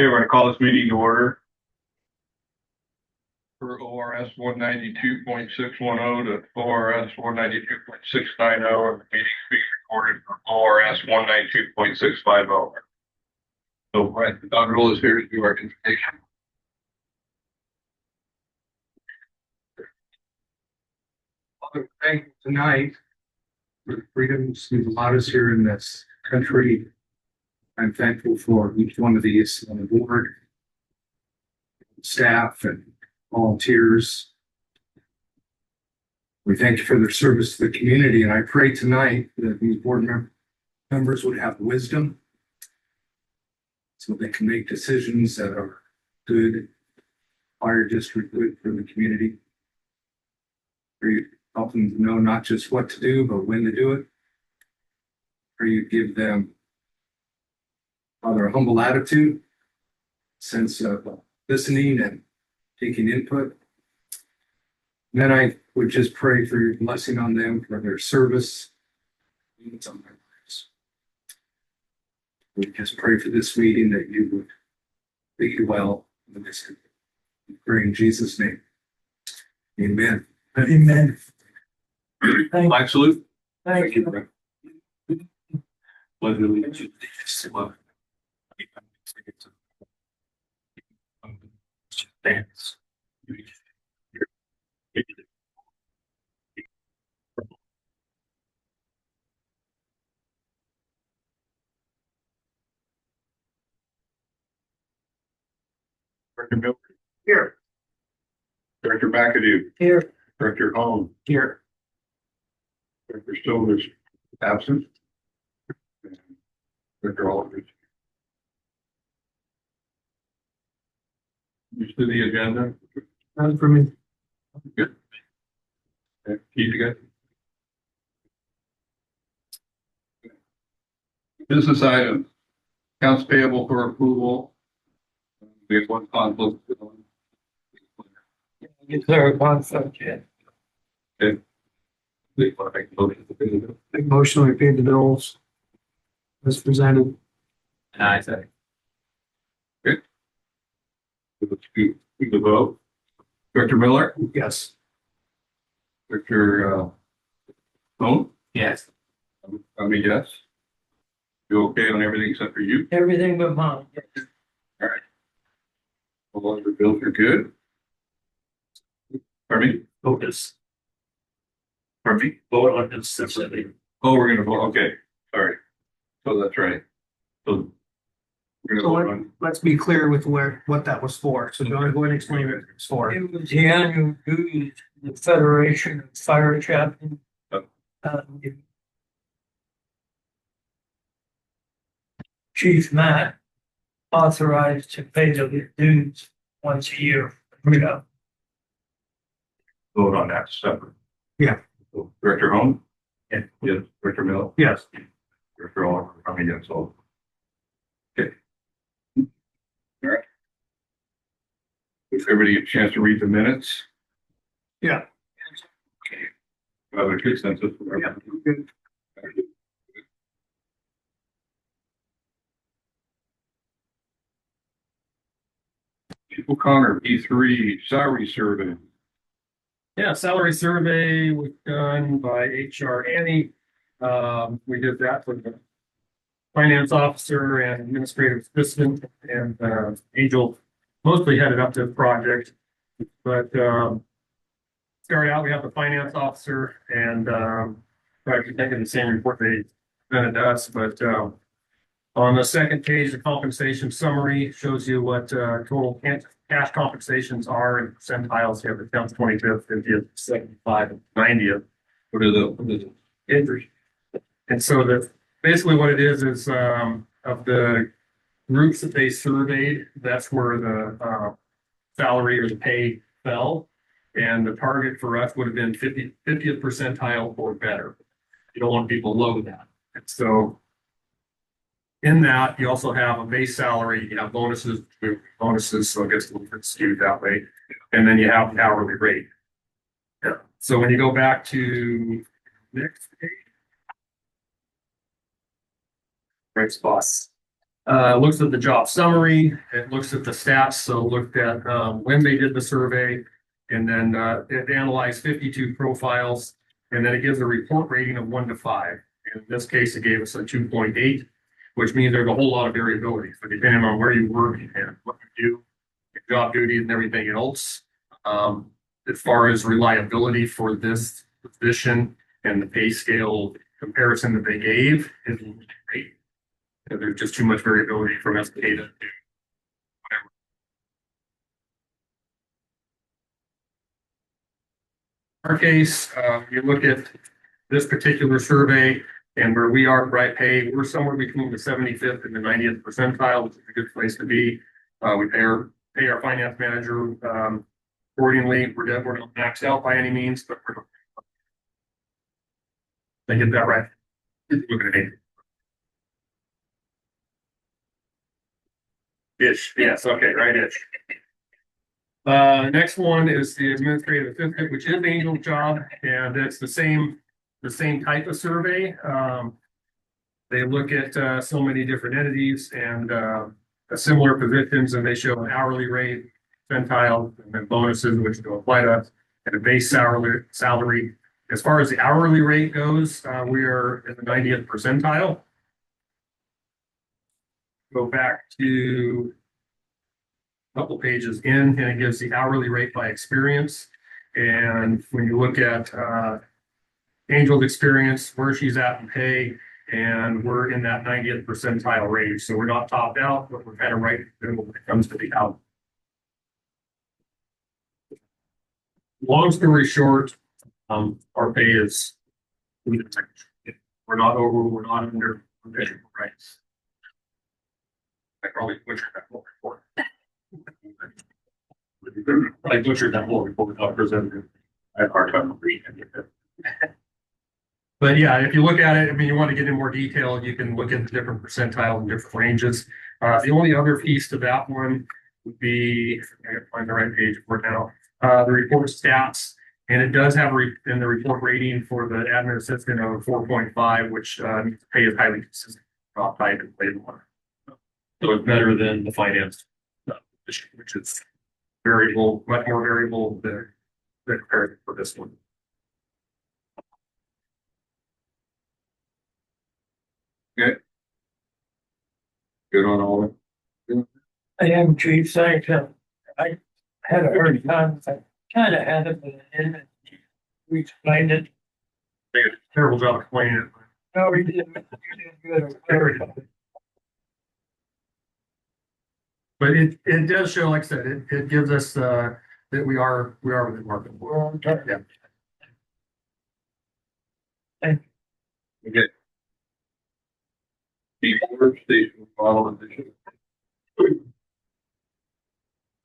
Okay, we're gonna call this meeting to order for ORS 192.610 to ORS 192.690, and the meeting is being recorded for ORS 192.650. So, right, the dog rule is here to do our invitation. Father, thank you tonight for the freedoms you've allowed us here in this country. I'm thankful for each one of these on the board, staff and volunteers. We thank you for their service to the community, and I pray tonight that these board members would have wisdom so they can make decisions that are good, fire district good for the community. Pray help them to know not just what to do, but when to do it. Pray you give them, Father, a humble attitude, sense of listening and taking input. And then I would just pray for your blessing on them, for their service. It's on their lives. We just pray for this meeting that you would lead you well in this. We pray in Jesus' name. Amen. Amen. Flag salute. Thank you. Pledge allegiance to the flag. Dance. Director Milk. Here. Director McAdoo. Here. Director Holmes. Here. Director Silvers absent. And Director Aldridge. Used to the agenda. None for me. Good. Okay, keep it good. Business item. Accounts payable for approval. We have one conflict. Declare a conflict, yeah. Okay. We want to make a motion to pay the bill. Make motion, we paid the bills as presented. I say. Good. We can vote. Director Miller, Yes. Director Bone, Yes. I mean, yes. You okay on everything except for you? Everything but mine. All right. All other bills are good. Pardon me? Focus. Pardon me? Vote on this separately. Oh, we're gonna vote, okay, sorry. So that's right. So we're gonna vote on, Let's be clear with what that was for. So do you want to go ahead and explain what it was for? It was the annual dues, the Federation of Fire Chaplains. Oh. Chief Matt authorized to pay the dues once a year. vote on that separate. Yeah. So, Director Holmes? Yeah. Yes, Director Miller? Yes. Director All, I mean, yes, all. Okay. All right. Gives everybody a chance to read the minutes. Yeah. Okay. Do I have a consensus? Yeah. Good. O'Connor, B3 salary survey. Yeah, salary survey was done by HR Annie. We did that for the finance officer and administrative assistant, and Angel mostly headed up the project. But started out, we have the finance officer, and probably thinking the same report they presented to us. But on the second page, the compensation summary shows you what total cash compensations are in percentiles. You have the 10th, 25th, 50th, 75th, and 90th. What are the Injuries. And so basically what it is of the groups that they surveyed, that's where the salary or the pay fell. And the target for us would have been 50th percentile or better. You don't want people below that. And so in that, you also have a base salary, you have bonuses, so it gets a little bit skewed that way. And then you have the hourly rate. Yeah. So when you go back to next page. Right spots. Looks at the job summary, it looks at the stats, so looked at when they did the survey, and then it analyzed 52 profiles, and then it gives a report rating of 1 to 5. In this case, it gave us a 2.8, which means there's a whole lot of variability. So depending on where you work and what you do, your job duties and everything else, as far as reliability for this position and the pay scale comparison that they gave is great. There's just too much variability from SK to whatever. In our case, you look at this particular survey and where we are by pay, we're somewhere between the 75th and the 90th percentile, which is a good place to be. We pay our finance manager accordingly. We're not maxed out by any means, but we're they get that right. Look at it. Ish, yes, okay, right ish. Next one is the administrative assistant, which is Angel's job, and it's the same type of survey. They look at so many different entities and similar positions, and they show an hourly rate, percentile, and then bonuses, which will apply to us, and a base salary. As far as the hourly rate goes, we are in the 90th percentile. Go back to a couple pages in, and it gives the hourly rate by experience. And when you look at Angel's experience, where she's at in pay, and we're in that 90th percentile range. So we're not topped out, but we're kind of right in the middle when it comes to the out. Long story short, our pay is, we're not over, we're not under, we're rights. I probably butchered that whole report. I butchered that whole report without presenting. I had a hard time reading it. But yeah, if you look at it, I mean, you want to get in more detail, you can look at the different percentiles and different ranges. The only other piece to that one would be, I gotta find the right page for it now, the report stats. And it does have in the report rating for the admin assistant of 4.5, which means the pay is highly consistent, not tied to labor one. So it's better than the finance, which is variable, much more variable than compared for this one. Good on all of it. I am Chief Sanctum. I had a hard time. I kind of had it, but I didn't. We explained it. They did a terrible job explaining it. No, we didn't. You did good. But it does show, like I said, it gives us that we are within market. We're on target. Yeah. Okay. Before station model edition.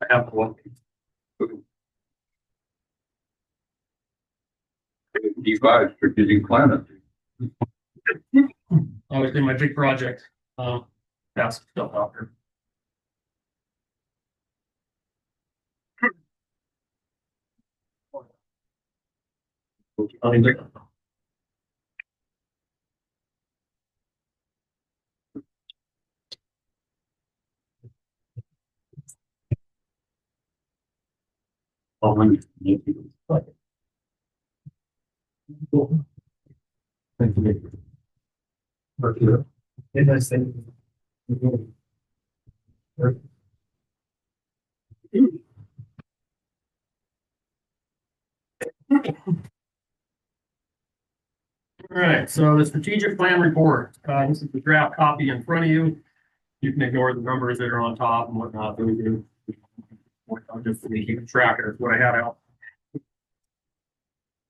I have one. D5 strategic plan. Obviously, my big project. That's stuff out there. All right, so the strategic plan report, this is the draft copy in front of you. You can ignore the numbers that are on top and whatnot. Those are I'm just keeping track of what I had out.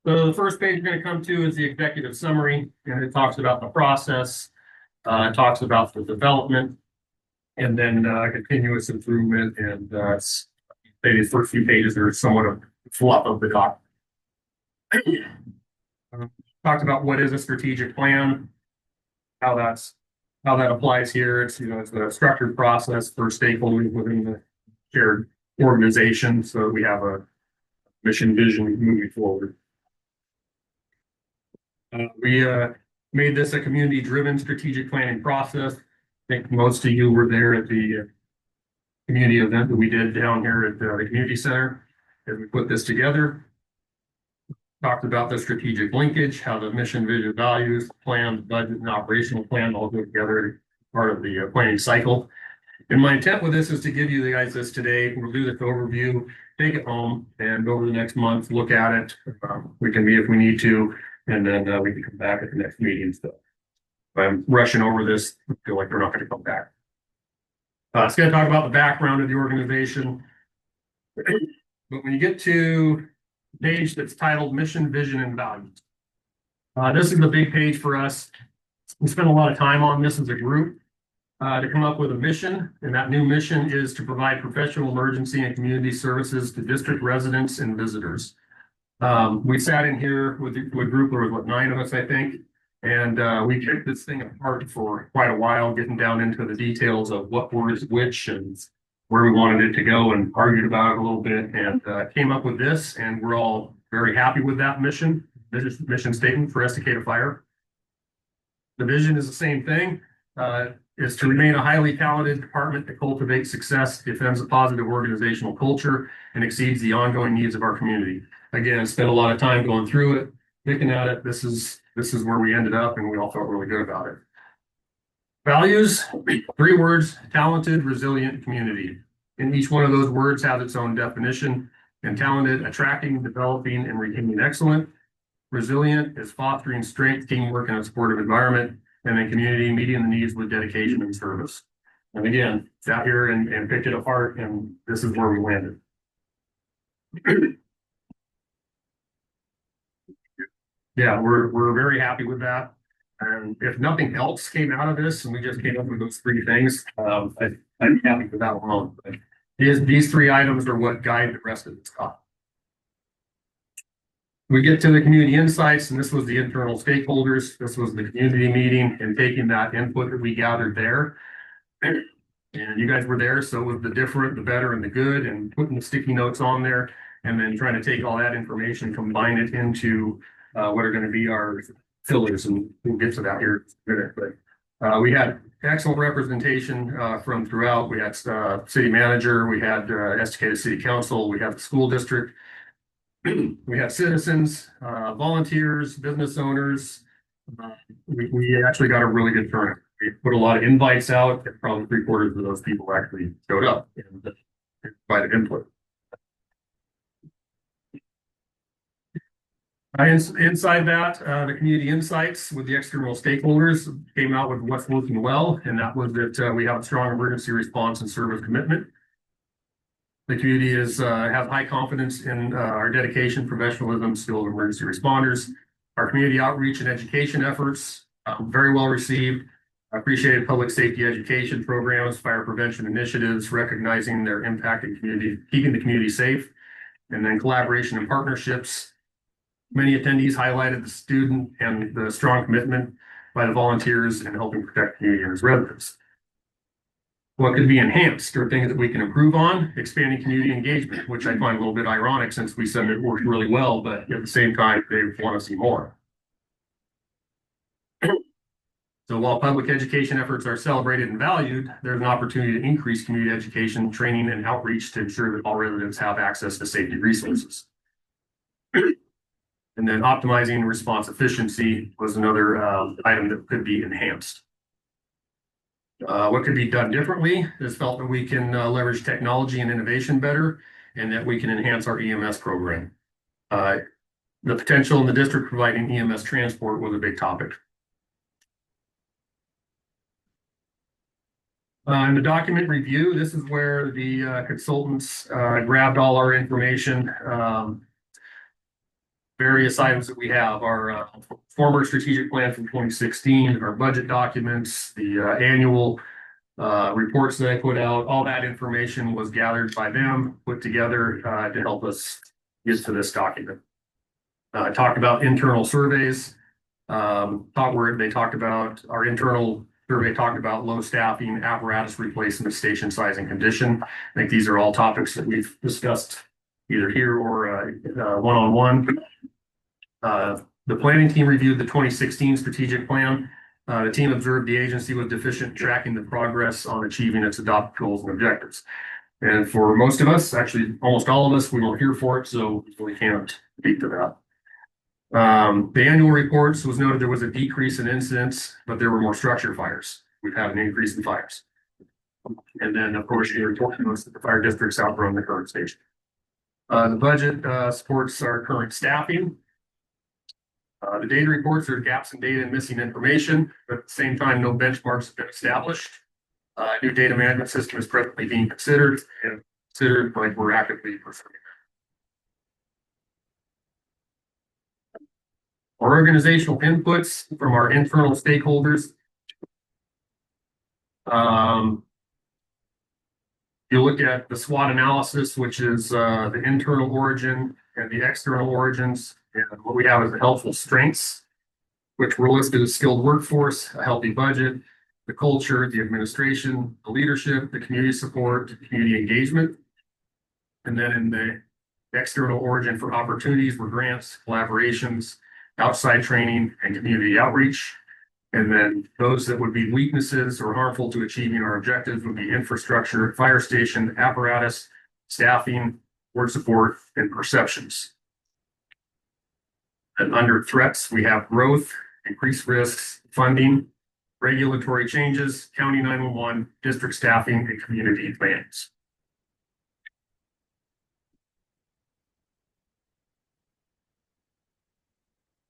So the first page you're going to come to is the executive summary, and it talks about the process, it talks about the development, and then continuous improvement. And these first few pages are somewhat of fluff of the document. Talked about what is a strategic plan, how that applies here. It's it's a structured process for stakeholders within the shared organization, so we have a mission vision moving forward. We made this a community-driven strategic planning process. think most of you were there at the community event that we did down here at the community center as we put this together. Talked about the strategic linkage, how the mission, vision, values, plan, budget, and operational plan all go together, part of the planning cycle. And my intent with this is to give you guys this today. We'll do this overview, take it home, and over the next month, look at it. We can meet if we need to, and then we can come back at the next meeting. So if I'm rushing over this, I feel like we're not going to come back. It's going to talk about the background of the organization. But when you get to the page that's titled Mission, Vision, and Values, this is the big page for us. We spent a lot of time on this as a group to come up with a mission, and that new mission is to provide professional emergency and community services to district residents and visitors. We sat in here with a group, there was what, 9 of us, I think, and we kicked this thing apart for quite a while, getting down into the details of what was which and where we wanted it to go, and argued about it a little bit, and came up with this, and we're all very happy with that mission statement for Estacada Fire. The vision is the same thing. Is to remain a highly talented department that cultivates success, defends a positive organizational culture, and exceeds the ongoing needs of our community. Again, spent a lot of time going through it, looking at it. This is where we ended up, and we all felt really good about it. Values, 3 words: talented, resilient, community. And each one of those words has its own definition. And talented, attracting, developing, and retaining excellent. Resilient is fostering strength, teamwork, and a supportive environment. And then community, meeting the needs with dedication and service. And again, sat here and picked it apart, and this is where we landed. Yeah, we're very happy with that. And if nothing else came out of this, and we just came up with those 3 things, I'm happy with that alone. But these 3 items are what guide the rest of the talk. We get to the community insights, and this was the internal stakeholders. This was the community meeting, and taking that input that we gathered there. And you guys were there, so it was the different, the better, and the good, and putting the sticky notes on there, and then trying to take all that information, combine it into what are going to be our fillers, and we'll get to that here in a minute. But we had excellent representation from throughout. We had city manager, we had Estacada City Council, we had the school district. We have citizens, volunteers, business owners. We actually got a really good turnout. We put a lot of invites out, and probably 3/4 of those people actually showed up and provided input. Inside that, the community insights with the external stakeholders came out with what's working well, and that was that we have a strong emergency response and service commitment. The community has high confidence in our dedication, professionalism, skill of emergency responders. Our community outreach and education efforts, very well received. Appreciated public safety education programs, fire prevention initiatives, recognizing their impact in community, keeping the community safe, and then collaboration and partnerships. Many attendees highlighted the student and the strong commitment by the volunteers in helping protect the community and its residents. What could be enhanced or things that we can improve on? Expanding community engagement, which I find a little bit ironic since we said it worked really well, but at the same time, they want to see more. So while public education efforts are celebrated and valued, there's an opportunity to increase community education, training, and outreach to ensure that all residents have access to safety resources. And then optimizing response efficiency was another item that could be enhanced. What could be done differently is felt that we can leverage technology and innovation better, and that we can enhance our EMS program. The potential in the district providing EMS transport was a big topic. In the document review, this is where the consultants grabbed all our information. Various items that we have, our former strategic plan from 2016, our budget documents, the annual reports that I put out, all that information was gathered by them, put together to help us get to this document. I talked about internal surveys. They talked about our internal survey, talked about low staffing, apparatus replacement, station size and condition. I think these are all topics that we've discussed either here or one-on-one. The planning team reviewed the 2016 strategic plan The team observed the agency was deficient in tracking the progress on achieving its adopted goals and objectives. And for most of us, actually almost all of us, we weren't here for it, so we really can't speak to that. The annual reports was noted there was a decrease in incidents, but there were more structure fires. We've had an increase in fires. And then, of course, the report notes that the fire districts outrun the current station. The budget supports our current staffing. The data reports are gaps in data and missing information, but at the same time, no benchmarks have been established. A new data management system is presently being considered like we're actively pursuing. Our organizational inputs from our internal stakeholders. You look at the SWOT analysis, which is the internal origin and the external origins. And what we have is the helpful strengths, which were listed as skilled workforce, a healthy budget, the culture, the administration, the leadership, the community support, community engagement. And then in the external origin for opportunities were grants, collaborations, outside training, and community outreach. And then those that would be weaknesses or harmful to achieving our objectives would be infrastructure, fire station, apparatus, staffing, board support, and perceptions. And under threats, we have growth, increased risks, funding, regulatory changes, county 911, district staffing, and community plans.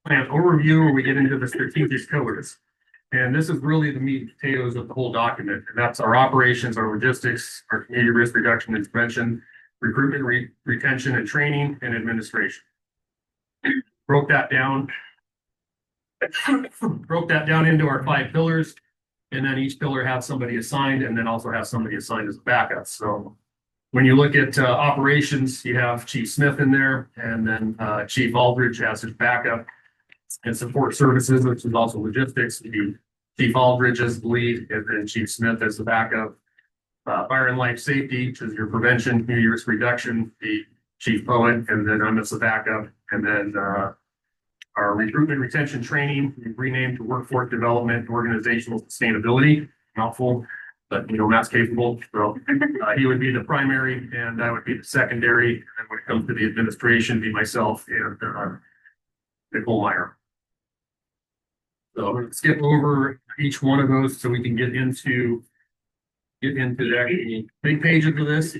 Plan overview, where we get into the strategic pillars. And this is really the meat and potatoes of the whole document. And that's our operations, our logistics, our community risk reduction and prevention, recruitment, retention and training, and administration. Broke that down into our 5 pillars. And then each pillar has somebody assigned and then also has somebody assigned as a backup. So when you look at operations, you have Chief Smith in there, and then Chief Aldridge as his backup. And support services, which is also logistics, would be Chief Aldridge as the lead, and then Chief Smith as the backup. Fire and life safety, which is your prevention, community risk reduction, the Chief Poet, and then I'm as the backup. And then our recruitment retention training, we've renamed to workforce development, and organizational sustainability. Mouthful, but Matt's capable. So he would be the primary, and I would be the secondary. And when it comes to the administration, be myself and Nicole Meyer. So let's skip over each one of those so we can get into the big page of this,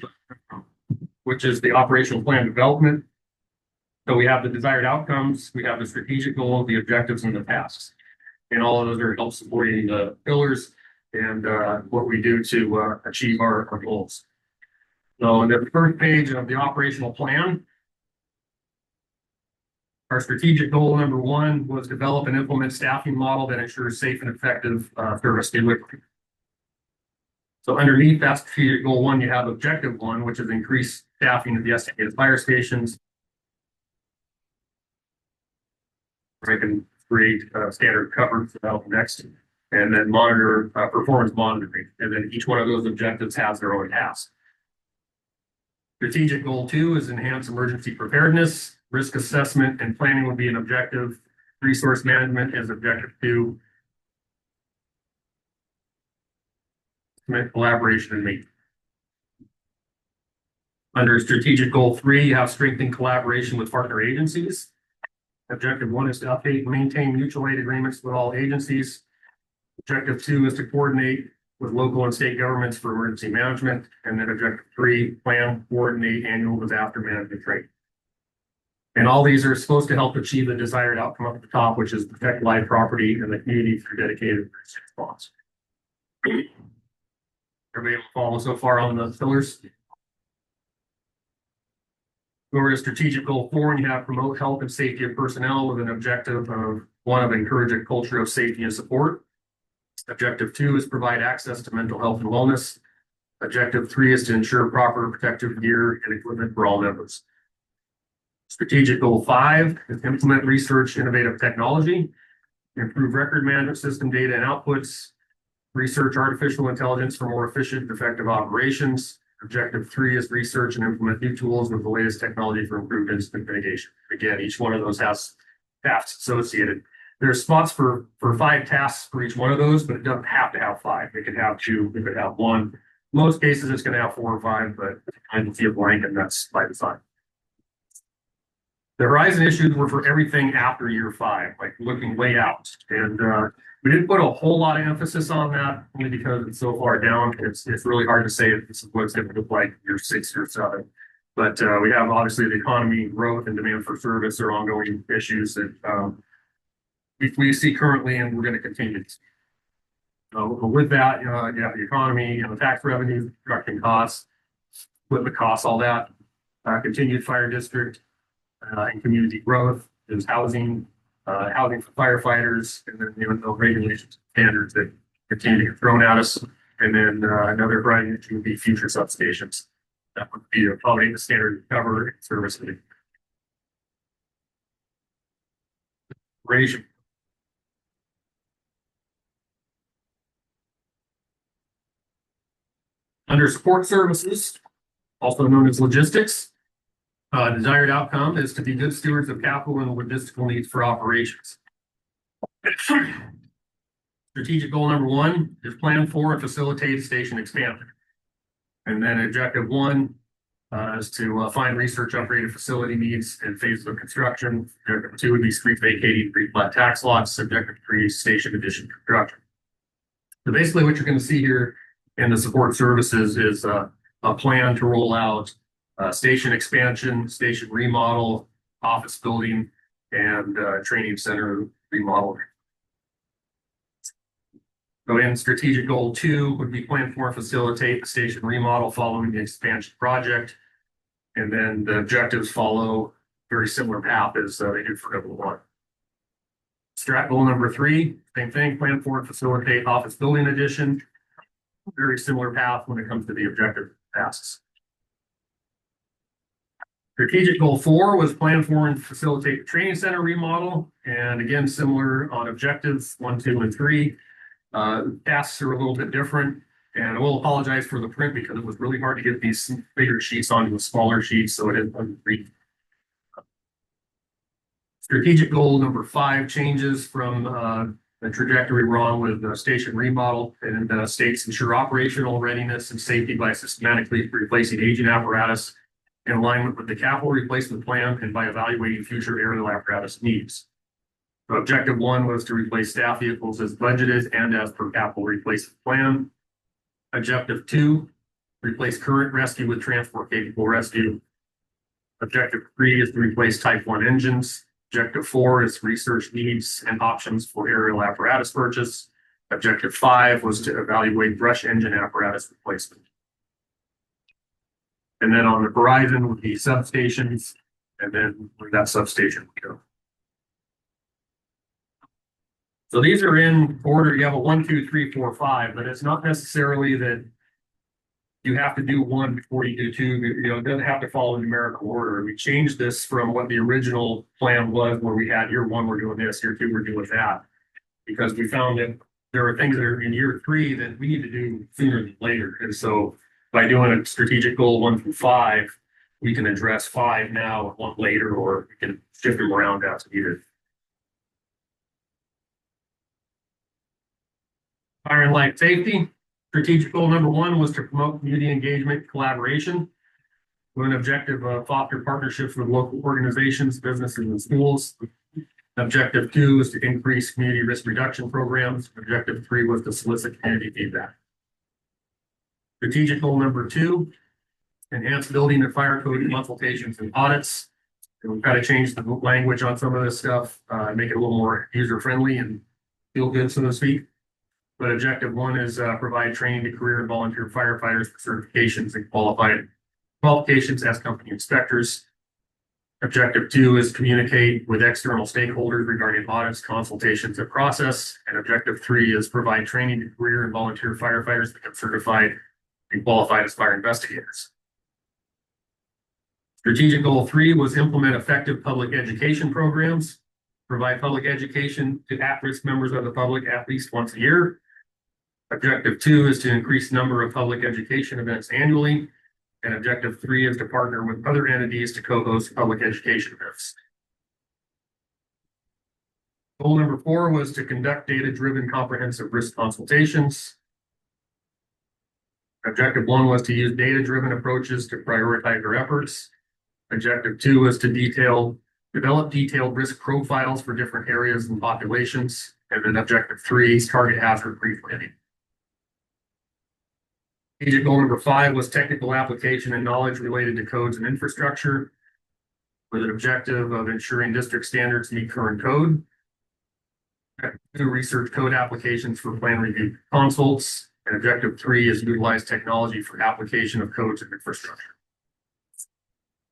which is the operational plan development. So we have the desired outcomes, we have the strategic goal, the objectives, and the tasks. And all of those are help supporting the pillars and what we do to achieve our goals. So in the first page of the operational plan, our strategic goal number 1 was develop and implement staffing model that ensures safe and effective service delivery. So underneath that strategic goal 1, you have objective 1, which is increase staffing at the estimated fire stations. We can create standard cover for help next, and then monitor performance monitoring. And then each one of those objectives has their own task. Strategic goal 2 is enhance emergency preparedness. Risk assessment and planning would be an objective. Resource management is objective 2. Collaboration and maintenance. Under strategic goal 3, you have strengthened collaboration with partner agencies. Objective 1 is to update and maintain mutual aid agreements with all agencies. Objective 2 is to coordinate with local and state governments for emergency management. And then objective 3, plan, coordinate annual disaster management training. And all these are supposed to help achieve the desired outcome up at the top, which is protect live property and the community through dedicated response. Everybody follow so far on the pillars? Go over to strategic goal 4, and you have promote health and safety of personnel with an objective of 1 of encourage a culture of safety and support. Objective 2 is provide access to mental health and wellness. Objective 3 is to ensure proper protective gear and equipment for all members. Strategic goal 5 is implement research, innovative technology, improve record management system data and outputs, research artificial intelligence for more efficient and effective operations. Objective 3 is research and implement new tools with the latest technology for improved incident mitigation. Again, each one of those has tasks associated. There's spots for 5 tasks for each one of those, but it doesn't have to have 5. It could have 2, it could have 1. Most cases, it's going to have 4 or 5, but I can see a blank, and that's by design. The horizon issues were for everything after year 5, like looking way out. And we didn't put a whole lot of emphasis on that, only because it's so far down. It's really hard to say if this is what it's going to look like year 6 or 7. But we have obviously the economy, growth, and demand for service are ongoing issues that we see currently, and we're going to continue to see. With that, you have the economy, tax revenues, construction costs, equipment costs, all that. Continued fire district and community growth. There's housing, housing for firefighters, and then the regulations, standards that continue to get thrown at us. And then another horizon issue would be future substations. That would be accommodate the standard cover and service. Ratio. Under support services, also known as logistics, desired outcome is to be good stewards of capital and logistical needs for operations. Strategic goal number 1 is plan for and facilitate station expansion. And then objective 1 is to find research upgraded facility needs and phases of construction. Objective 2 would be street vacating, pre-plat tax lots. Objective 3, station addition construction. So basically what you're going to see here in the support services is a plan to roll out station expansion, station remodel, office building, and training center remodel. So in strategic goal 2 would be plan for and facilitate the station remodel following the expansion project. And then the objectives follow very similar path as they did for goal 1. Strat goal number 3, same thing, plan for and facilitate office building addition. Very similar path when it comes to the objective tasks. Strategic goal 4 was plan for and facilitate the training center remodel. And again, similar on objectives 1, 2, and 3. Tasks are a little bit different. And I will apologize for the print because it was really hard to get these bigger sheets onto a smaller sheet, so it didn't read. Strategic goal number 5 changes from the trajectory we're on with the station remodel, and states ensure operational readiness and safety by systematically replacing aging apparatus in alignment with the capital replacement plan and by evaluating future aerial apparatus needs. So objective 1 was to replace staff vehicles as budgeted and as per capital replacement plan. Objective 2, replace current rescue with transport capable rescue. Objective 3 is to replace type 1 engines. Objective 4 is research needs and options for aerial apparatus purchase. Objective 5 was to evaluate brush engine apparatus replacement. And then on the horizon would be substations, and then where that substation would go. So these are in order. You have a 1, 2, 3, 4, 5, but it's not necessarily that you have to do 1 before you do 2. It doesn't have to follow numerical order. We changed this from what the original plan was, where we had year 1, we're doing this, year 2, we're doing that, because we found that there are things that are in year 3 that we need to do sooner than later. And so by doing a strategic goal 1 through 5, we can address 5 now, 1 later, or we can shift them around as needed. Fire and life safety. Strategic goal number 1 was to promote community engagement, collaboration, with an objective of foster partnerships with local organizations, businesses, and schools. Objective 2 is to increase community risk reduction programs. Objective 3 was to solicit community feedback. Strategic goal number 2, enhance building and fire code consultations and audits. And we've got to change the language on some of this stuff, make it a little more user-friendly and feel good, so to speak. But objective 1 is provide training to career and volunteer firefighters for certifications and qualifications as company inspectors. Objective 2 is communicate with external stakeholders regarding audits, consultations, and process. And objective 3 is provide training to career and volunteer firefighters to become certified and qualified as fire investigators. Strategic goal 3 was implement effective public education programs, provide public education to at-risk members of the public at least once a year. Objective 2 is to increase the number of public education events annually. And objective 3 is to partner with other entities to co-host public education events. Goal number 4 was to conduct data-driven comprehensive risk consultations. Objective 1 was to use data-driven approaches to prioritize our efforts. Objective 2 was to develop detailed risk profiles for different areas and populations. And then objective 3 is target hazard pre-planning. Strategic goal number 5 was technical application and knowledge related to codes and infrastructure, with an objective of ensuring district standards meet current code. To research code applications for plan review consults. And objective 3 is utilize technology for application of codes and infrastructure.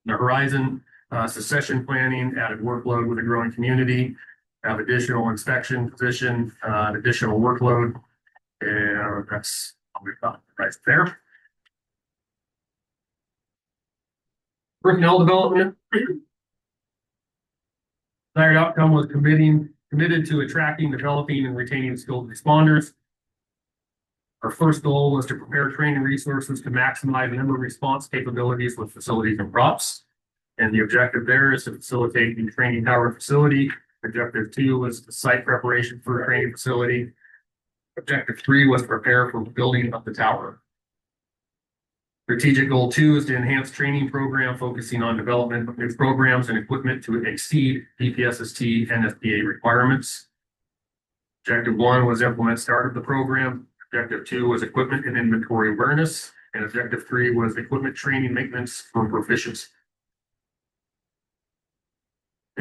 The horizon, succession planning, added workload with a growing community, have additional inspection position, additional workload. And that's all we've got right there. Personnel development. Desired outcome was committed to attracting, developing, and retaining skilled responders. Our first goal was to prepare training resources to maximize member response capabilities with facilities and props. And the objective there is to facilitate the training tower facility. Objective 2 was the site preparation for a training facility. Objective 3 was to prepare for building of the tower. Strategic goal 2 is to enhance training program focusing on development of new programs and equipment to exceed BPSST and FPA requirements. Objective 1 was implement start of the program. Objective 2 was equipment and inventory awareness. And objective 3 was equipment training maintenance for proficiency.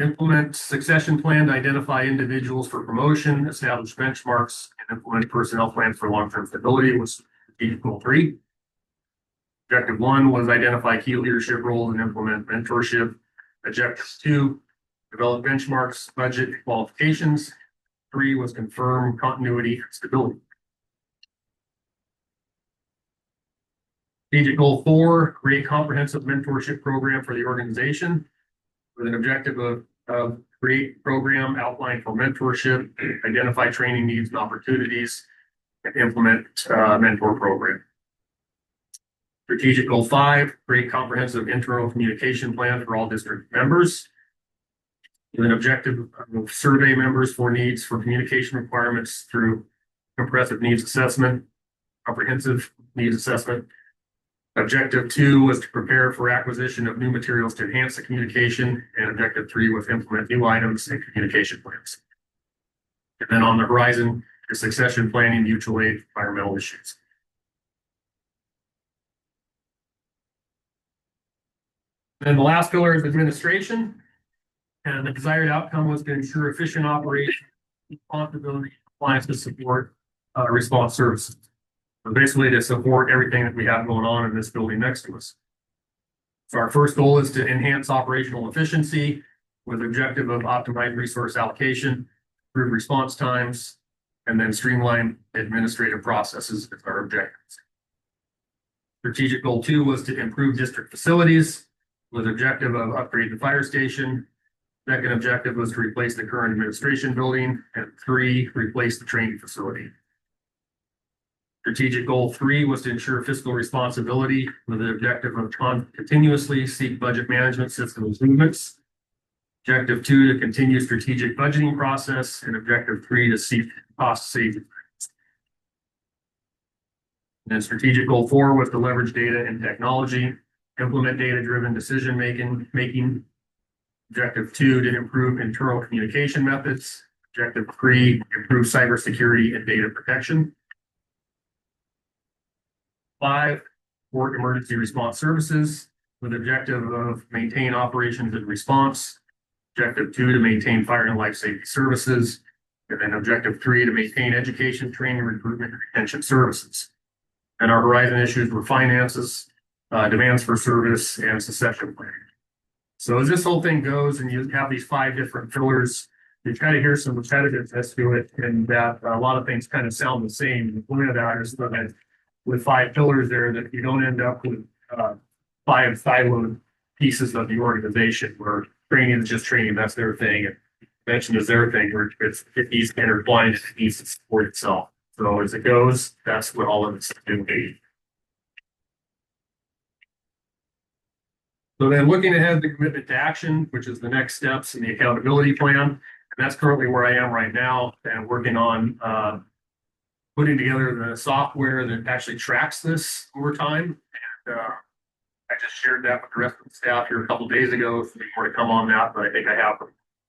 Implement succession plan to identify individuals for promotion, establish benchmarks, and implement personnel plan for long-term stability was strategic goal 3. Objective 1 was identify key leadership roles and implement mentorship. Objective 2, develop benchmarks, budget, and qualifications. 3 was confirm continuity and stability. Strategic goal 4, create comprehensive mentorship program for the organization with an objective of create program outline for mentorship, identify training needs and opportunities, and implement mentor program. Strategic goal 5, create comprehensive internal communication plan for all district members. With an objective of survey members for needs for communication requirements through comprehensive needs assessment, comprehensive needs assessment. Objective 2 was to prepare for acquisition of new materials to enhance the communication, and objective 3 was implement new items and communication plans. And then on the horizon, the succession planning, mutual aid, environmental issues. Then the last pillar is administration. And the desired outcome was to ensure efficient operation, responsibility, compliance to support response services. So basically to support everything that we have going on in this building next to us. So our first goal is to enhance operational efficiency with the objective of optimize resource allocation, improve response times, and then streamline administrative processes is our objectives. Strategic goal 2 was to improve district facilities with the objective of upgrade the fire station. Second objective was to replace the current administration building, and 3, replace the training facility. Strategic goal 3 was to ensure fiscal responsibility with the objective of continuously seek budget management system improvements. Objective 2 to continue strategic budgeting process, and objective 3 to seek cost savings. And then strategic goal 4 was to leverage data and technology, implement data-driven decision making. Objective 2 to improve internal communication methods. Objective 3, improve cybersecurity and data protection. 5, support emergency response services with the objective of maintain operations and response. Objective 2 to maintain fire and life safety services. And then objective 3 to maintain education, training, recruitment, and retention services. And our horizon issues were finances, demands for service, and succession planning. So as this whole thing goes and you have these 5 different pillars, you kind of hear some repetitiveness to it, and that a lot of things kind of sound the same. The point of that is that with 5 pillars there, that you don't end up with 5 siloed pieces of the organization where training is just training, that's their thing, and prevention is their thing, where it needs to intertwine, it needs to support itself. So as it goes, that's what all of this is doing. So then looking ahead, the commitment to action, which is the next steps in the accountability plan. that's currently where I am right now and working on, putting together the software that actually tracks this over time. And, I just shared that with the rest of the staff here a couple days ago, so more to come on that, but I think I have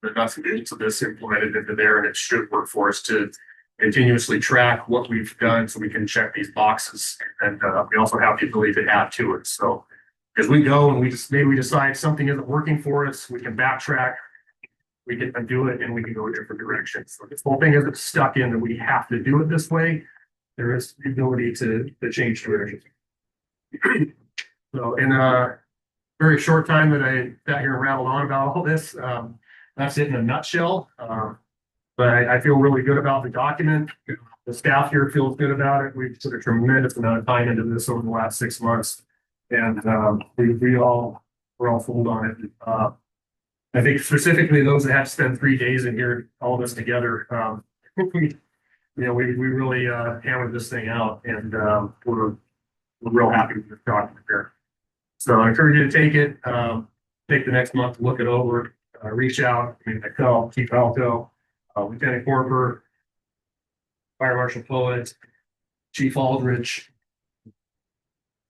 the nuts and bolts of this implemented into there, and it should work for us to continuously track what we've done so we can check these boxes. And we also have the ability to add to it. So as we go and maybe we decide something isn't working for us, we can backtrack, we can undo it, and we can go a different direction. So this whole thing isn't stuck in that we have to do it this way. There is the ability to change direction. So in a very short time that I sat here and rattled on about all this, that's it in a nutshell. But I feel really good about the document. The staff here feels good about it. We've put a tremendous amount of time into this over the last 6 months. And we're all sold on it. I think specifically those that have to spend 3 days in here, all of us together, we really hammered this thing out, and we're real happy with the document there. So I encourage you to take it, take the next month to look it over, reach out. I mean, I call Chief Alto, Lieutenant Corporal, Fire Marshal Poet, Chief Aldrich,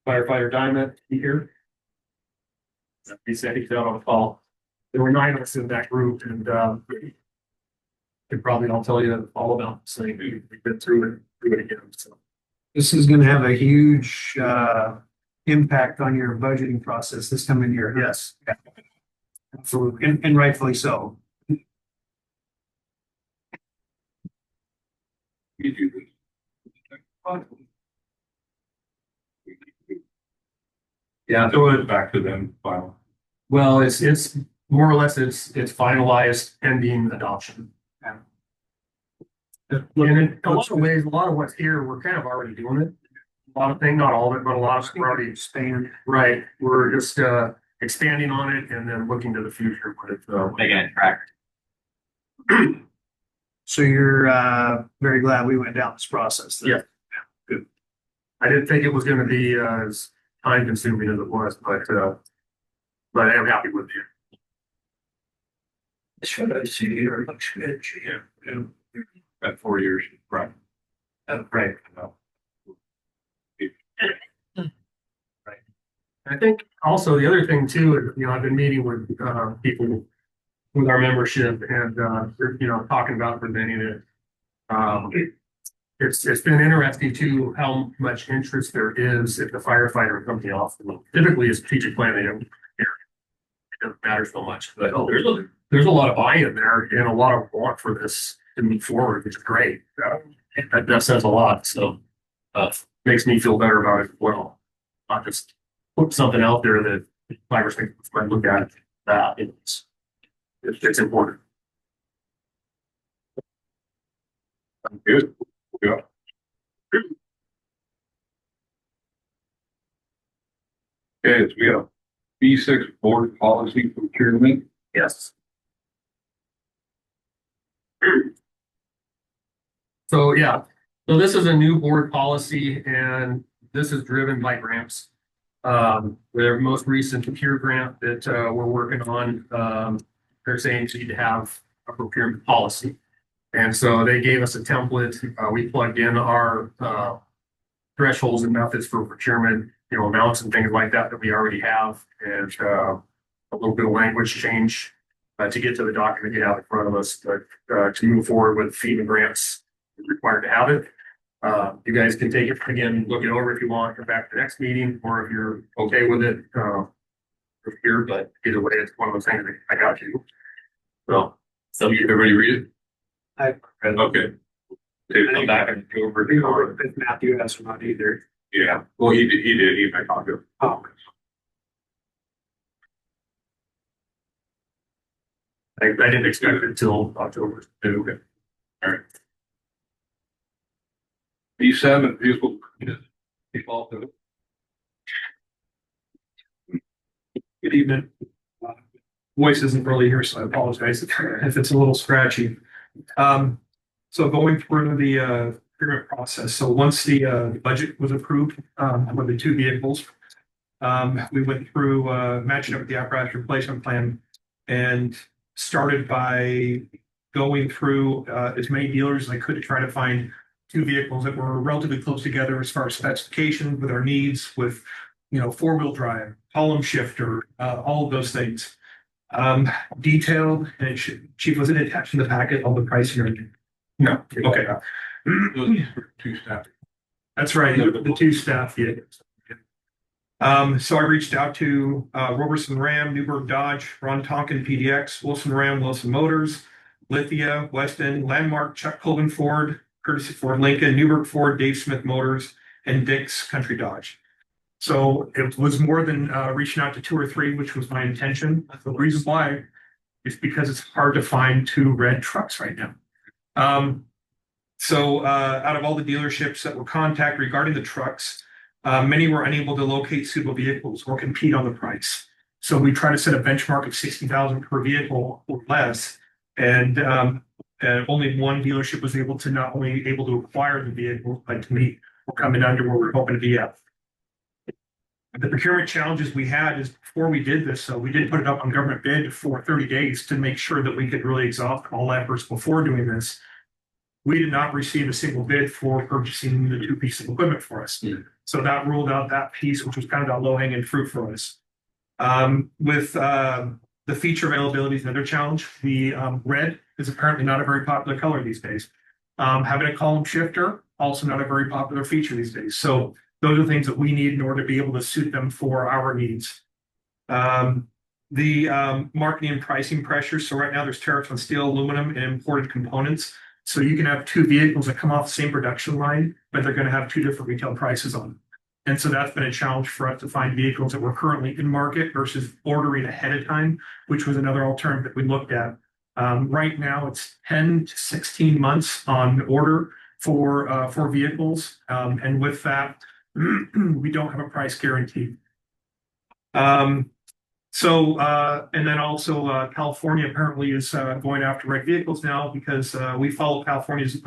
Firefighter Diamond here. He said he's out on the call. There were 9 of us in that group, and could probably all tell you all about this thing. We've been through it again. So This is gonna have a huge, impact on your budgeting process this coming year. yes, Absolutely, and rightfully so. You do this. yeah. So it's back to them final. Well, it's more or less it's finalized pending adoption. And in a lot of ways, a lot of what's here, we're kind of already doing it. A lot of things, not all of it, but a lot of it we're already Expand. right. We're just expanding on it and then looking to the future with Making it track. So you're, very glad we went down this process. then. Yeah. I didn't think it was going to be as time consuming as it was, but I am happy with you. That's what I see here. It looks good. Yeah. At 4 years, right? Right. No. I think also the other thing too, I've been meeting with people with our membership and talking about preventing it. It's been interesting too how much interest there is if the firefighter comes in the hospital. Typically, a strategic plan they don't care. It doesn't matter so much. But there's a lot of buy-in there and a lot of want for this to move forward, which is great. That says a lot. So makes me feel better about it as well. Not just put something out there that fire think might look at that. It's important. Good. Yeah. Okay, so we have B6 board policy procurement. Yes. So yeah, so this is a new board policy and this is driven by grants. Their most recent computer grant that we're working on, they're saying you need to have a procurement policy. And so they gave us a template. We plugged in our thresholds and methods for procurement, amounts and things like that we already have, and a little bit of language change to get to the document you have in front of us. But to move forward with FEMA grants, it's required to have it. You guys can take it again, look it over if you want, come back to the next meeting, or if you're okay with it here. But either way, it's one of those things that I got you. So Everybody read it? I- Okay. Okay, come back and go over You the know, if Matthew has not either. Yeah, well, he did, he made a copy of it. Oh, I didn't expect it until October. Okay. All right. B7 vehicle. Default to good evening. Voice isn't really here, so I apologize if it's a little scratchy. So going through the procurement process, so once the budget was approved for the 2 vehicles, we went through matching up with the apparatus replacement plan and started by going through as many dealers as I could to try to find two vehicles that were relatively close together as far as specifications with our needs, with, you know, four-wheel drive, column shifter, all of those things. Detailed, and Chief, was it attached in the packet, all the pricing? Or no? Okay. Those are two staff. That's right, the two staff vehicles. So I reached out to Roberson Ram, Newburgh Dodge, Ron Tonkin PDX, Wilson Ram, Wilson Motors, Lithia, Weston, Landmark, Chuck Colvin Ford, Courtesy Ford Lincoln, Newburgh Ford, Dave Smith Motors, and Dick's Country Dodge. So it was more than reaching out to two or three, which was my intention. The reason why is because it's hard to find two red trucks right now. So out of all the dealerships that were contacted regarding the trucks, many were unable to locate suitable vehicles or compete on the price. So we try to set a benchmark of 60,000 per vehicle or less, and only one dealership was able to not only able to acquire the vehicle, but to meet or coming under where we're hoping to be at. The procurement challenges we had is before we did this, so we did put it up on government bid for 30 days to make sure that we could really exhaust all efforts before doing this. We did not receive a single bid for purchasing the two pieces of equipment for us. Yeah. So that ruled out that piece, which was kind of that low-hanging fruit for us. With the feature availability is another challenge. The red is apparently not a very popular color these days. Having a column shifter, also not a very popular feature these days. So those are things that we need in order to be able to suit them for our needs. The marketing and pricing pressures. So right now there's tariffs on steel, aluminum, and imported components. So you can have two vehicles that come off the same production line, but they're going to have two different retail prices on them. And so that's been a challenge for us to find vehicles that were currently in market versus ordering ahead of time, which was another alternative that we looked at. Right now it's 10 to 16 months on order for vehicles. And with that, we don't have a price guarantee. And then also California apparently is going after red vehicles now because we follow California's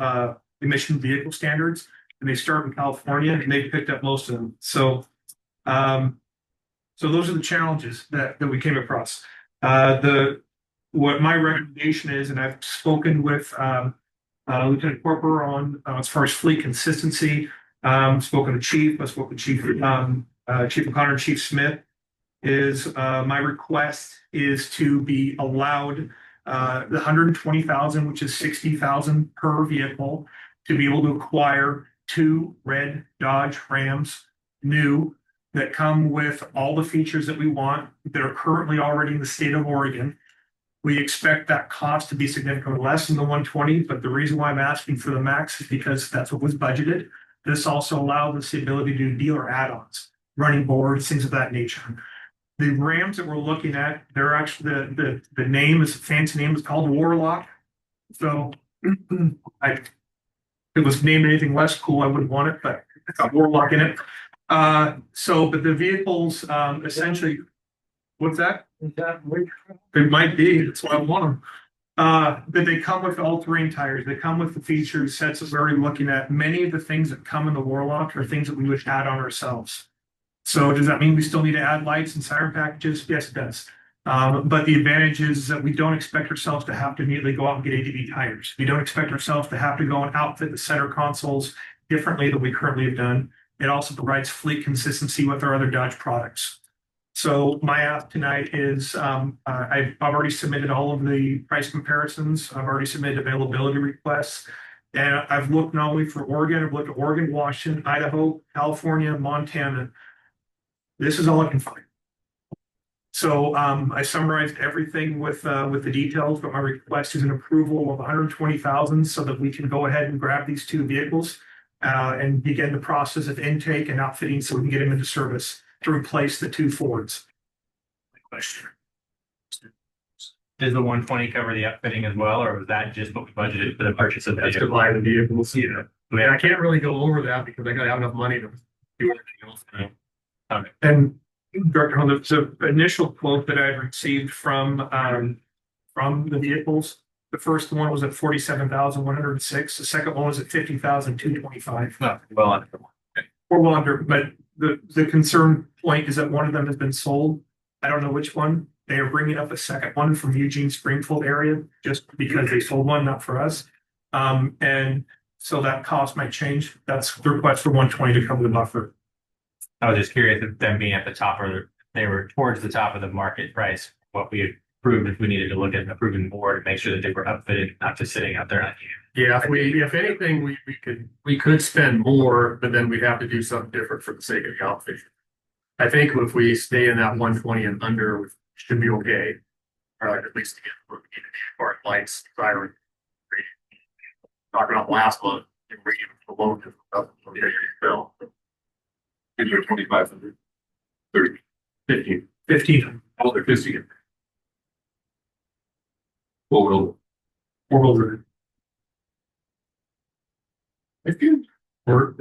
emission vehicle standards, and they start in California and they picked up most of them. So those are the challenges that we came across. What my recommendation is, and I've spoken with Lieutenant Corporal on as far as fleet consistency, spoken to Chief, I spoke to Chief O'Connor and Chief Smith. Is my request is to be allowed the 120,000, which is 60,000 per vehicle, to be able to acquire two red Dodge Rams new that come with all the features that we want that are currently already in the state of Oregon. We expect that cost to be significantly less than the 120, but the reason why I'm asking for the max is because that's what was budgeted. This also allows us the ability to do dealer add-ons, running boards, things of that nature. The Rams that we're looking at, they're actually the name is a fancy name. It's called Warlock. So if it was named anything less cool, I wouldn't want it, but it's got Warlock in it. But the vehicles essentially, what's that? Is that which? It might be. That's why I want them. But they come with all-terrain tires. They come with the feature sets that we're already looking at. Many of the things that come in the Warlock are things that we would add on ourselves. So does that mean we still need to add lights and siren packages? Yes, it does. But the advantage is that we don't expect ourselves to have to immediately go out and get ADB tires. We don't expect ourselves to have to go and outfit the center consoles differently than we currently have done. It also provides fleet consistency with our other Dodge products. So my ask tonight is I've already submitted all of the price comparisons. I've already submitted availability requests. And I've looked not only for Oregon, I've looked at Oregon, Washington, Idaho, California, Montana. This is all I can find. So I summarized everything with the details, but my request is an approval of 120,000 so that we can go ahead and grab these two vehicles and begin the process of intake and outfitting so we can get them into service to replace the two Fords. Question. Does the 120 cover the outfitting as well, or was that just what we budgeted for the purchase of the That's to vehicle? buy the vehicles. Yeah. I mean, I can't really go over that because I gotta have enough money to do everything else. And Director Hull, the initial quote that I received from the vehicles, the first one was at 47,106. The second one was at 50,225. Well, Or well under, but the concern point is that one of them has been sold. I don't know which one. They are bringing up a second one from Eugene Springfield area just because they sold one, not for us. And so that cost might change. That's the request for 120 to cover the buffer. I was just curious if them being at the top or they were towards the top of the market price, what we had approved, if we needed to look at approving more to make sure that they were upfitted, not just sitting out there. Yeah, if anything, we could spend more, but then we'd have to do something different for the sake of the outfit. I think if we stay in that 120 and under, we should be okay. Or at least to get our lights, siren. Talking about last month, and bringing the load to the bill. These are 2,500. 30, 15. 15 oh, they're 50. Four-wheel drive. We're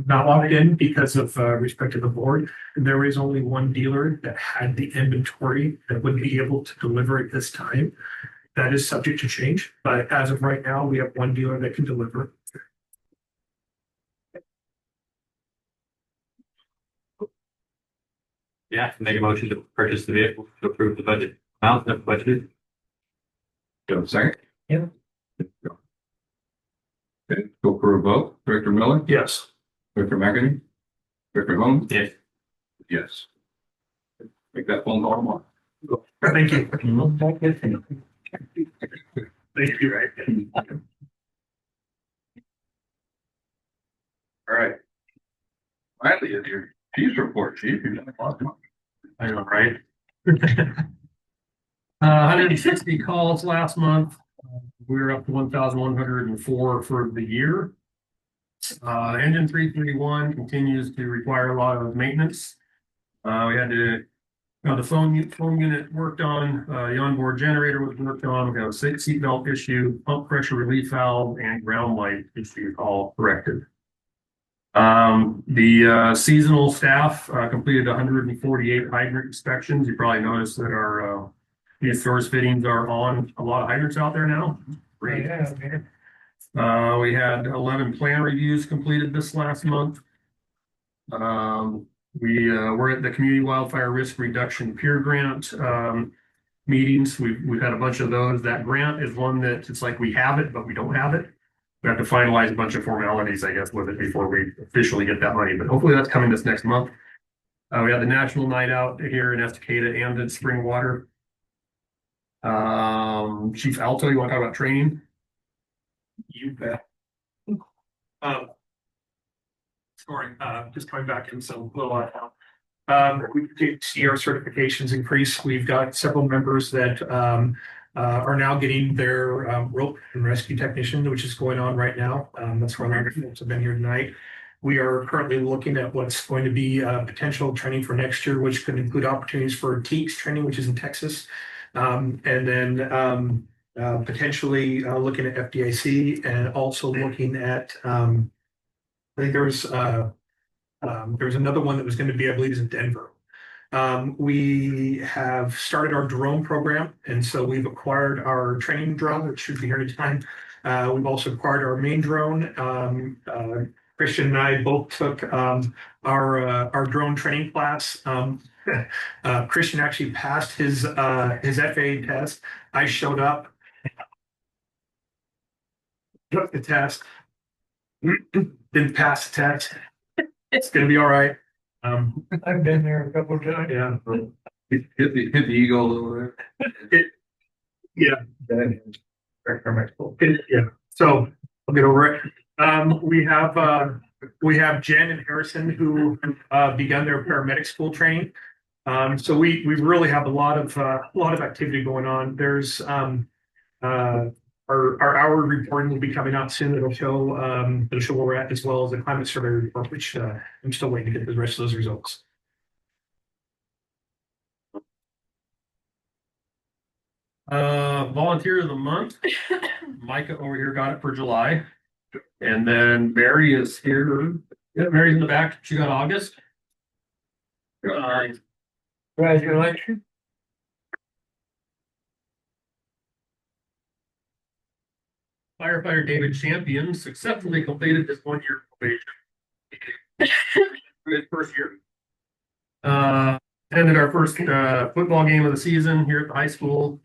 not locked in because of respect to the board. There is only one dealer that had the inventory that would be able to deliver at this time. That is subject to change, but as of right now, we have one dealer that can deliver. Yeah, make a motion to purchase the vehicle to approve the budget amount that's budgeted. Do you have a second? Yeah. Okay, go for a vote. Director Miller, Yes. Director McAdie, Director Holmes, Yes. yes. Make that phone call tomorrow. Thank you. Thank you. All right. Finally, is your chief's report, chief. You've done a lot. I know, right? 160 calls last month. We were up to 1,104 for the year. Engine 331 continues to require a lot of maintenance. We had to, the phone unit worked on, the onboard generator was worked on. We got a seat belt issue, pump pressure relief valve, and ground light issue all corrected. The seasonal staff completed 148 hydrant inspections. You probably noticed that our these source fittings are on a lot of hydrants out there now. Great. We had 11 plan reviews completed this last month. We were at the Community Wildfire Risk Reduction Peer Grant meetings. We've had a bunch of those. That grant is one that it's like we have it, but we don't have it. We have to finalize a bunch of formalities, I guess, with it before we officially get that money. But hopefully that's coming this next month. We had the National Night Out here in Estacada and in Springwater. Chief Alto, you want to talk about training? You bet. Sorry, just coming back in some little while. We did see our certifications increase. We've got several members that are now getting their rope and rescue technician, which is going on right now. That's why our folks have been here tonight. We are currently looking at what's going to be potential training for next year, which could include opportunities for TEACS training, which is in Texas. And then potentially looking at FDIC and also looking at, I think there's another one that was going to be, I believe, is in Denver. We have started our drone program, and so we've acquired our training drone, which should be here anytime. We've also acquired our main drone. Christian and I both took our drone training class. Christian actually passed his FAA test. I showed up, took the test, didn't pass the test. It's gonna be all right. I've been there a couple of times. Yeah. Hit the eagle over there. Yeah. So I'll get over it. We have Jen and Harrison who begun their paramedic school training. So we really have a lot of activity going on. There's our hour reporting will be coming out soon. It'll show where we're at, as well as the climate survey report, which I'm still waiting to get the rest of those results. Volunteer of the month. Micah over here got it for July. And then Mary is here. Yeah, Mary's in the back. She got August. Congratulations. Firefighter David Champion successfully completed his 1-year probation. His first year. Ended our first football game of the season here at the high school.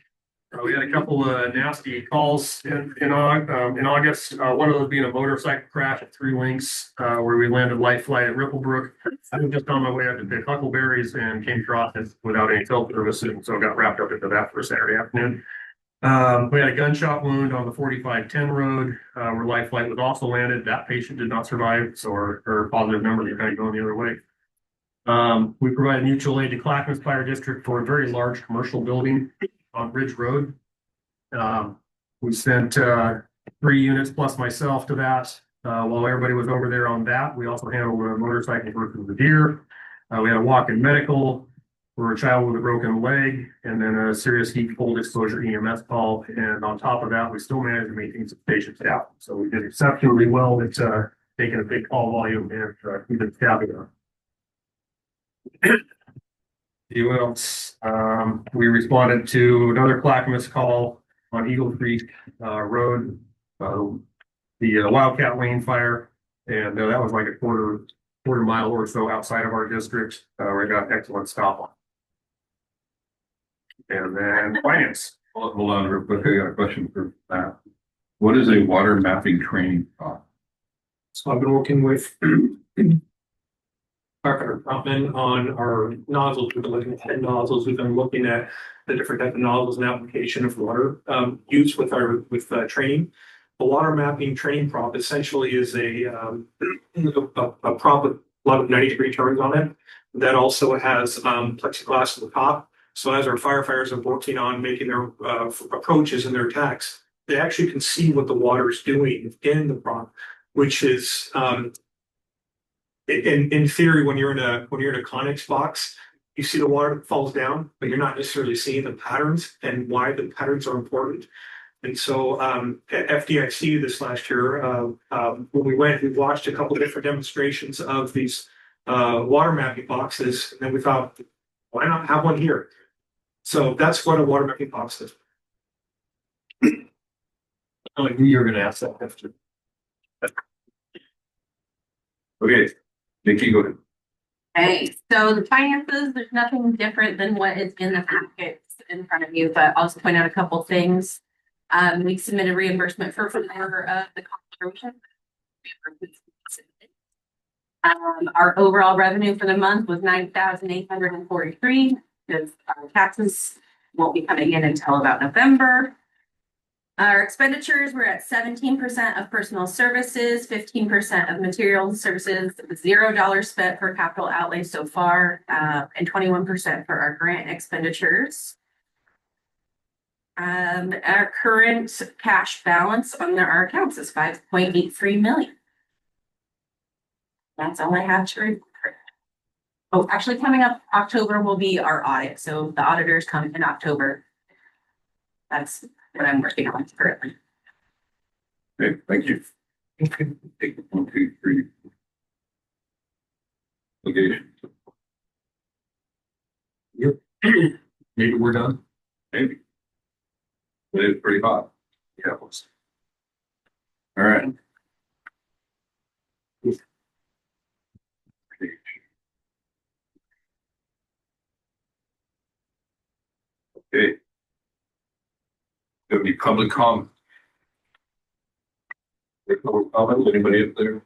We had a couple of nasty calls in August. One of those being a motorcycle crash at Three Links, where we landed light flight at Ripplebrook. I was just on my way up to pick huckleberries and came across it without any cell service, and so got wrapped up into that for Saturday afternoon. We had a gunshot wound on the 4510 road, where life flight was also landed. That patient did not survive, so our positive numbers are kind of going the other way. We provided mutual aid to Clackamas Fire District for a very large commercial building on Ridge Road. We sent 3 units plus myself to that. While everybody was over there on that, we also handled a motorcycle versus the deer. We had a walk-in medical for a child with a broken leg, and then a serious heat cold exposure EMS call. And on top of that, we still managed to maintain some patient staff. So we did exceptionally well at taking a big call volume and keeping staffing up. What else? We responded to another Clackamas call on Eagle Creek Road, the Wildcat Lane fire, and that was like a quarter mile or so outside of our district. We got excellent stop on. And then finance. Hold on real quick. I got a question for Matt. What is a water mapping training cost? So I've been working with our Troutman on our nozzles. We've been looking at head nozzles. We've been looking at the different type of nozzles and application of water use with training. The water mapping training prop essentially is a prop with a lot of 90-degree turns on it. That also has plexiglass at the top. So as our firefighters are working on making their approaches and their attacks, they actually can see what the water is doing in the prop, which is in theory, when you're in a Conex box, you see the water that falls down, but you're not necessarily seeing the patterns and why the patterns are important. And so at FDIC this last year, when we watched a couple of different demonstrations of these water mapping boxes, and then we thought, why not have one here? So that's what a water mapping box is. I knew you were going to ask that after. Okay, Nikki, go ahead. Okay, so the finances, there's nothing different than what is in the packets in front of you, but I'll just point out a couple things. We submitted reimbursement for the contribution. Our overall revenue for the month was $9,843 because our taxes won't be coming in until about November. Our expenditures were at 17% of personal services, 15% of material services, $0 spent for capital outlay so far, and 21% for our grant expenditures. Our current cash balance on our accounts is $5.83 million. That's all I have to report. Oh, actually coming up October will be our audit. So the auditors come in October. That's what I'm working on currently. Okay, thank you. Take 1, 2, 3. Litigation. Maybe we're done. Maybe. It is pretty hot. Yeah. All right. Okay. There'll be public comment. There's no comment. Anybody up there?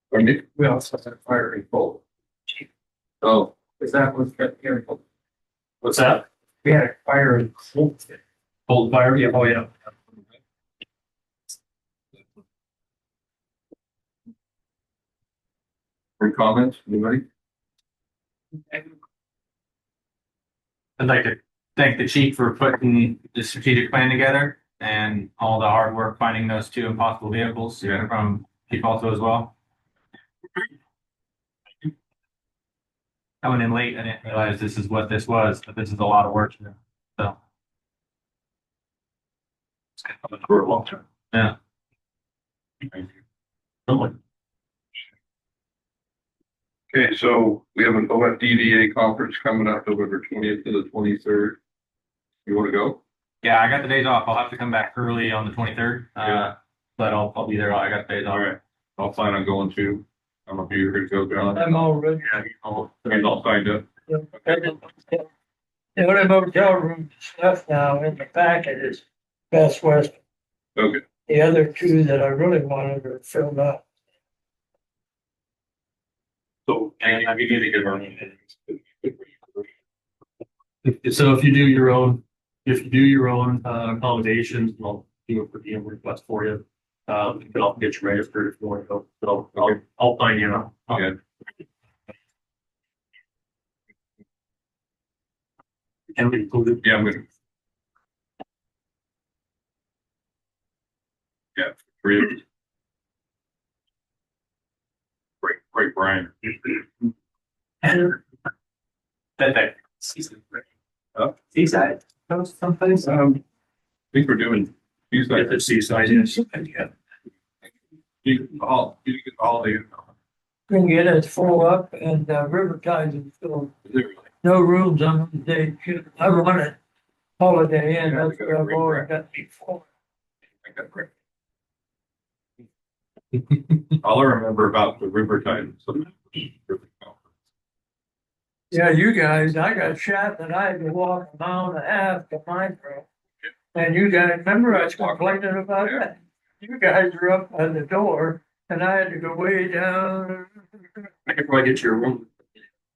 Pardon? We also had a fire in Bolt. Oh, Is that what's here? What's that? We had a fire in Colt. Cold fire? Yeah. Oh, yeah. any comments? Anybody? I'd like to thank the chief for putting the strategic plan together and all the hard work finding those 2 impossible vehicles from Chief also as well. I went in late. I didn't realize this is what this was, but this is a lot of work. So It's coming for a long time. yeah. Okay, so we have an OFDDA conference coming up November 20th to the 23rd. You want to go? Yeah, I got the days off. I'll have to come back early on the 23rd. Yeah. But I'll be there. I got the days off. All right. I'll plan on going too. I don't know if you're gonna go, John. I'm already. Yeah, he's all signed up. The only motel room that's left now in the packet is Best West. Okay. The other two that I really wanted are filled up. So, and you need to get our. So if you do your own, accommodations, I'll do a per diem request for you. But I'll get you registered if you want to go. So I'll find you out. Okay. And we included. Yeah, I'm gonna. Yeah, three of them. Great, Brian. That seaside coast someplace. I think we're doing, he's like, The seaside, yes. you get all the, Can get it full up and River Tides is still no rooms on the day. I run it Holiday Inn, that's where I've already got before. all I remember about the river tide. Yeah, you guys, I got shot that I had to walk a mile and a half to mine room. And you guys, remember I was complaining about that? You guys were up by the door and I had to go way down. I could probably get your room.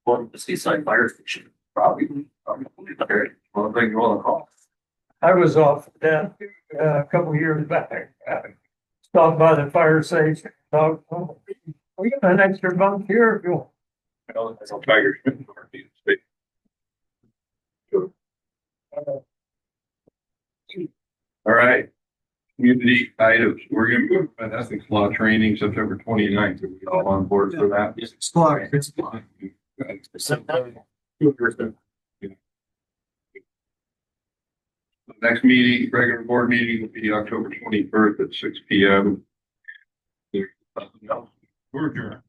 Well, the seaside fire station, probably. Well, they go on the call. I was off that a couple years back. Stopped by the fire station. Thought, oh, we got an extra bunk here if you want. That's how Tiger Smith. All right. Community items, we're gonna move an ethics law training September 29th. Are we all on board for that? Yes, it's fine. It's fine. The next meeting, regular board meeting will be October 21st at 6 p.m. There's nothing else. We're adjourned.